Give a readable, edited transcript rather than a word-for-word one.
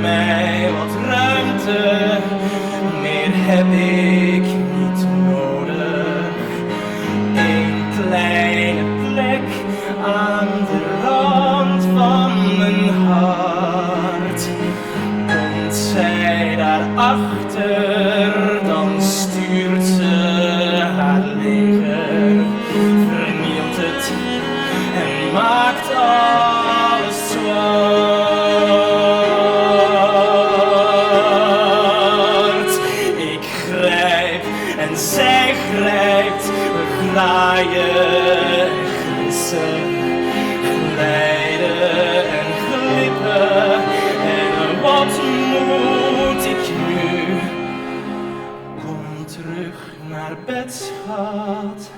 mij wat ruimte, meer heb ik niet nodig. Een kleine plek aan de rand van mijn hart. Komt zij daarachter, dan stuurt ze haar leger, vernielt het en maakt alles zwart. Ik grijp en zij grijpt, we graaien en glissen, glijden en glippen. En wat moet ik nu? Kom terug naar bed, schat.